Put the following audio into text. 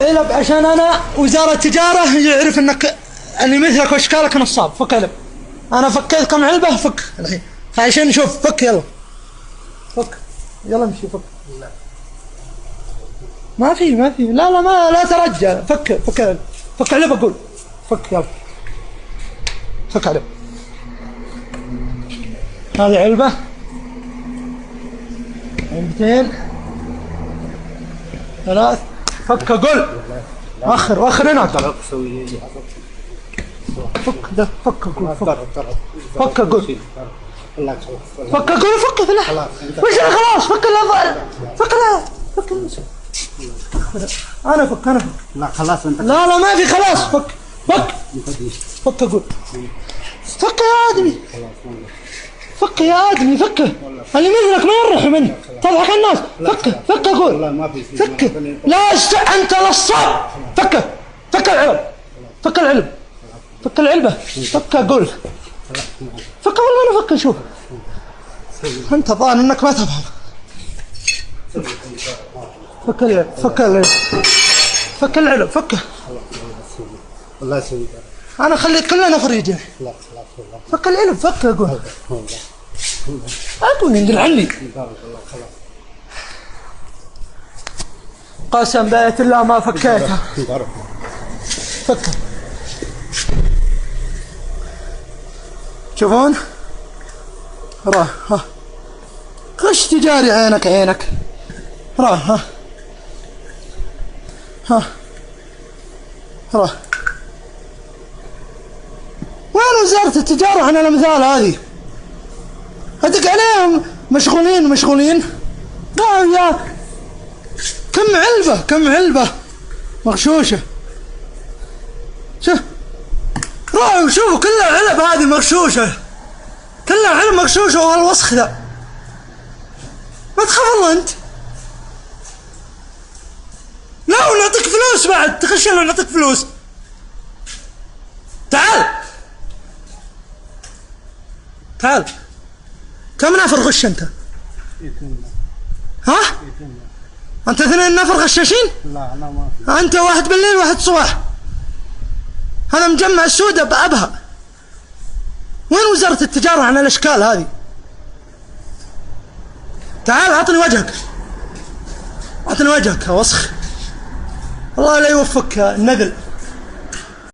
علب عشان انا وزارة التجارة يعرف انك اني مثلك واشكالك نصاب. فك علب. انا فكيت كم علبة. فك الحين عشان نشوف. فك يلا. فك يلا امشي. فك. ما في لا ما لا ترجع. فك علب. فك علب اقول. فك يلا. فك علب. هذه علبة. علبتين. 3. فك اقول. وخر هناك. فك ده. فك اقول. فك اقول. فك اقول. فك لا. وش خلاص. فك لا. فك لا. فك. انا فك. لا خلاص انت. لا ما في خلاص. فك. فك اقول. فك يا ادمي. فك يا ادمي. فك اللي مثلك ما يرحم مني تضحك الناس. فك اقول. فك لا انت نصاب. فك العلب. فك العلب. فك العلبة. فك اقول. فك والله انا فك. شوف انت ظان انك ما تفهم. فك العلب. فك العلب. فك العلب. فك. الله يسويك. انا خليك كل نفر يجي. لا فك العلب. فك اقول. اقول ينقل عني. قسم بيت الله ما فكيتها. فك. تشوفون راه ها غش تجاري. عينك راه ها راه. وين وزارة التجارة عن الامثال هذه؟ ادق عليهم مشغولين. يا كم علبة مغشوشة. شوف روحوا شوفوا كلها علب هذه مغشوشة. كلها علب مغشوشة. وهالوسخ ذا ما تخاف الله انت. لا ونعطيك فلوس بعد. تخش لو نعطيك فلوس. تعال. كم نفر غش انت؟ ها؟ انت 2 نفر غشاشين؟ لا انا ما. انت 1 بالليل 1 صباح. هذا مجمع السودة بأبها. وين وزارة التجارة عن الاشكال هذه؟ تعال اعطني وجهك يا وسخ. الله لا يوفقك النذل.